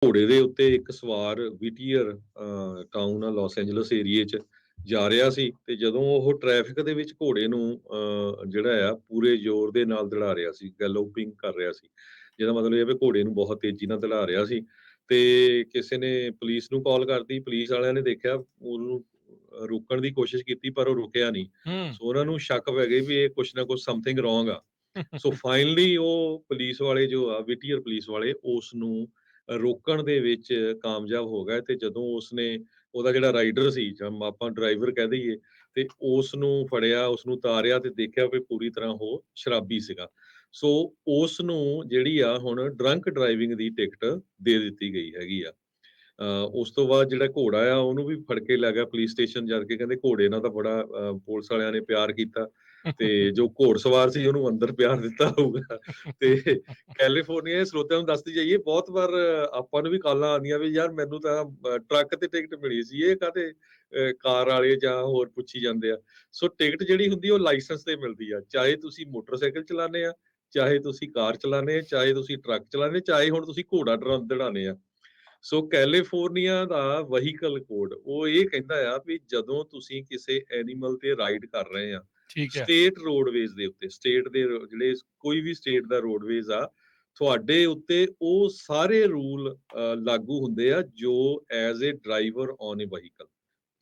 ਘੋੜੇ ਦੇ ਉੱਤੇ ਇੱਕ ਸਵਾਰ ਵਿਟੀਅਰ ਟਾਊਨ ਆ ਲਾਸ ਐਂਜਲਸ ਏਰੀਏ 'ਚ ਜਾ ਰਿਹਾ ਸੀ ਤੇ ਜਦੋਂ ਉਹ ਟ੍ਰੈਫਿਕ ਦੇ ਵਿੱਚ ਘੋੜੇ ਨੂੰ ਜਿਹੜਾ ਆ ਪੂਰੇ ਜ਼ੋਰ ਦੇ ਨਾਲ ਦੌੜਾ ਰਿਹਾ ਸੀ, ਗੈਲੋਪਿੰਗ ਕਰ ਰਿਹਾ ਸੀ। ਜਿਹਦਾ ਮਤਲਬ ਇਹ ਹੈ ਵੀ ਘੋੜੇ ਨੂੰ ਬਹੁਤ ਤੇਜ਼ੀ ਨਾਲ ਦੌੜਾ ਰਿਹਾ ਸੀ ਤੇ ਕਿਸੇ ਨੇ ਪੁਲਿਸ ਨੂੰ ਕਾਲ ਕਰਤੀ, ਪੁਲਿਸ ਵਾਲਿਆਂ ਨੇ ਦੇਖਿਆ ਉਹਨੂੰ ਰੋਕਣ ਦੀ ਕੋਸ਼ਿਸ਼ ਕੀਤੀ ਪਰ ਉਹ ਰੁਕਿਆ ਨਹੀਂ। हुँ। ਸੋ ਉਹਨਾਂ ਨੂੰ ਸ਼ੱਕ ਪੈ ਗਈ ਵੀ ਇਹ ਕੁਛ ਨਾ ਕੁਛ ਸਮਥਿੰਗ ਰੋਂਗ ਆ। ਸੋ ਫਾਈਨਲੀ ਉਹ ਪੁਲਿਸ ਵਾਲੇ ਜੋ ਆ ਵਿਟੀਅਰ ਪੁਲਿਸ ਵਾਲੇ ਉਸ ਨੂੰ ਰੋਕਣ ਦੇ ਵਿੱਚ ਕਾਮਯਾਬ ਹੋ ਗਏ ਤੇ ਜਦੋਂ ਉਸਨੇ ਉਹਦਾ ਜਿਹੜਾ ਰਾਈਡਰ ਸੀ ਜਾਂ ਆਪਾਂ ਡਰਾਈਵਰ ਕਹਿ ਦਈਏ ਤੇ ਉਸ ਨੂੰ ਫੜਿਆ, ਉਸ ਨੂੰ ਉਤਾਰਿਆ ਤੇ ਦੇਖਿਆ ਵੀ ਪੂਰੀ ਤਰ੍ਹਾਂ ਉਹ ਸ਼ਰਾਬੀ ਸੀਗਾ। ਸੋ ਉਸ ਨੂੰ ਜਿਹੜੀ ਆ ਹੁਣ ਡਰੰਕ ਡਰਾਈਵਿੰਗ ਦੀ ਟਿਕਟ ਦੇ ਦਿੱਤੀ ਗਈ ਹੈਗੀ ਆ। ਉਸ ਤੋਂ ਬਾਅਦ ਜਿਹੜਾ ਘੋੜਾ ਆ ਉਹਨੂੰ ਵੀ ਫੜ ਕੇ ਲੈ ਗਿਆ ਪੁਲਿਸ ਸਟੇਸ਼ਨ ਜਾ ਕੇ ਕਹਿੰਦੇ ਘੋੜੇ ਨਾਲ ਤਾਂ ਬੜਾ ਪੁਲਿਸ ਵਾਲਿਆਂ ਨੇ ਪਿਆਰ ਕੀਤਾ ਤੇ ਜੋ ਘੋੜਸਵਾਰ ਸੀ ਉਹਨੂੰ ਅੰਦਰ ਪਿਆਰ ਦਿੱਤਾ ਹੋਊਗਾ ਤੇ ਕੈਲੀਫੋਰਨੀਆ ਦੇ ਸਰੋਤਿਆਂ ਨੂੰ ਦੱਸਦੀ ਜਾਈਏ ਬਹੁਤ ਵਾਰ ਆਪਾਂ ਨੂੰ ਵੀ ਕਾਲਾਂ ਆਉਂਦੀਆਂ ਵੀ ਯਾਰ ਮੈਨੂੰ ਤਾਂ ਟਰੱਕ ਤੇ ਟਿਕਟ ਮਿਲੀ ਸੀ ਇਹ ਕਾਹਤੇ ਕਾਰ ਵਾਲੇ ਜਾਂ ਹੋਰ ਪੁੱਛੀ ਜਾਂਦੇ ਆ। ਸੋ ਟਿਕਟ ਜਿਹੜੀ ਹੁੰਦੀ ਉਹ ਲਾਇਸੈਂਸ ਤੇ ਮਿਲਦੀ ਆ, ਚਾਹੇ ਤੁਸੀਂ ਮੋਟਰਸਾਈਕਲ ਚਲਾਉਂਦੇ ਆ, ਚਾਹੇ ਤੁਸੀਂ ਕਾਰ ਚਲਾਉਂਦੇ ਆ, ਚਾਹੇ ਤੁਸੀਂ ਟਰੱਕ ਚਲਾਉਂਦੇ, ਚਾਹੇ ਹੁਣ ਤੁਸੀਂ ਘੋੜਾ ਦੜਾਉਂਦੇ ਆ। ਸੋ ਕੈਲੀਫੋਰਨੀਆ ਦਾ ਵਹੀਕਲ ਕੋਡ ਉਹ ਇਹ ਕਹਿੰਦਾ ਆ ਵੀ ਜਦੋਂ ਤੁਸੀਂ ਕਿਸੇ ਐਨੀਮਲ ਤੇ ਰਾਈਡ ਕਰ ਰਹੇ ਆ ठीक है। ਸਟੇਟ ਰੋਡਵੇਜ਼ ਦੇ ਉੱਤੇ, ਸਟੇਟ ਦੇ ਜਿਹੜੇ ਕੋਈ ਵੀ ਸਟੇਟ ਦਾ ਰੋਡਵੇਜ਼ ਆ, ਤੁਹਾਡੇ ਉੱਤੇ ਉਹ ਸਾਰੇ ਰੂਲ ਲਾਗੂ ਹੁੰਦੇ ਆ ਜੋ as a driver on a vehicle.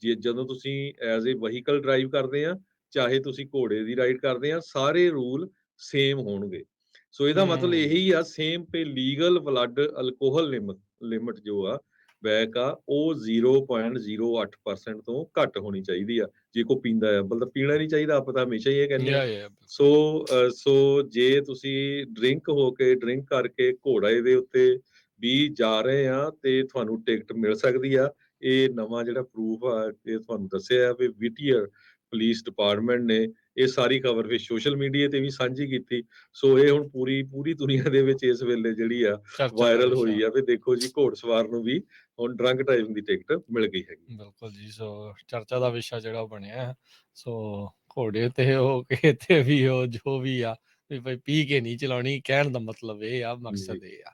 ਜੇ ਜਦੋਂ ਤੁਸੀਂ ਐਜ਼ ਅ ਵਹੀਕਲ ਡਰਾਈਵ ਕਰਦੇ ਆ, ਚਾਹੇ ਤੁਸੀਂ ਘੋੜੇ ਦੀ ਰਾਈਡ ਕਰਦੇ ਆ, ਸਾਰੇ ਰੂਲ ਸੇਮ ਹੋਣਗੇ। ਸੋ ਇਹਦਾ ਮਤਲਬ हुँ। ਇਹੀ ਆ ਸੇਮ ਤੇ ਲੀਗਲ ਬਲੱਡ ਅਲਕੋਹਲ ਲਿਮਟ ਜੋ ਆ ਬੈਕ ਆ ਉਹ 0.08% ਤੋਂ ਘੱਟ ਹੋਣੀ ਚਾਹੀਦੀ ਆ। ਜੇ ਕੋਈ ਪੀਂਦਾ ਆ ਮਤਲਬ ਪੀਣਾ ਨਹੀਂ ਚਾਹੀਦਾ ਆਪਾਂ ਤਾਂ ਹਮੇਸ਼ਾ ਹੀ ਇਹ ਕਹਿੰਦੇ ਆ। या ਸੋ बिल्कुल। ਸੋ ਜੇ ਤੁਸੀਂ ਡਰਿੰਕ ਕਰਕੇ ਘੋੜੇ ਦੇ ਉੱਤੇ ਵੀ ਜਾ ਰਹੇ ਆ ਤੇ ਤੁਹਾਨੂੰ ਟਿਕਟ ਮਿਲ ਸਕਦੀ ਆ। ਇਹ ਨਵਾਂ ਜਿਹੜਾ ਪ੍ਰੂਫ ਆ ਇਹ ਤੁਹਾਨੂੰ ਦੱਸਿਆ ਵੀ ਵਿਟੀਅਰ ਪੁਲਿਸ ਡਿਪਾਰਟਮੈਂਟ ਨੇ ਇਹ ਸਾਰੀ ਖਬਰ ਫਿਰ ਸੋਸ਼ਲ ਮੀਡੀਆ ਤੇ ਵੀ ਸਾਂਝੀ ਕੀਤੀ। ਸੋ ਇਹ ਹੁਣ ਪੂਰੀ ਪੂਰੀ ਦੁਨੀਆ ਦੇ ਵਿੱਚ ਇਸ ਵੇਲੇ ਜਿਹੜੀ ਆ चर्चा का ਵਾਇਰਲ विषय। ਹੋਈ ਆ ਵੀ ਦੇਖੋ ਜੀ ਘੋੜਸਵਾਰ ਨੂੰ ਵੀ ਹੁਣ ਡਰੰਕ ਡਰਾਈਵਿੰਗ ਦੀ ਟਿਕਟ ਮਿਲ ਗਈ ਹੈਗੀ। ਬਿਲਕੁਲ ਜੀ, ਸੋ ਚਰਚਾ ਦਾ ਵਿਸ਼ਾ ਜਿਹੜਾ ਉਹ ਬਣਿਆ ਹੈ। ਸੋ ਘੋੜੇ ਤੇ ਉਹ ਕਿਤੇ ਵੀ ਉਹ ਜੋ ਵੀ ਆ ਵੀ ਭਾਈ ਪੀ ਕੇ ਨਹੀਂ ਚਲਾਉਣੀ, ਕਹਿਣ ਦਾ ਮਤਲਬ ਇਹ ਆ, ਜੀ। ਮਕਸਦ ਇਹ ਆ।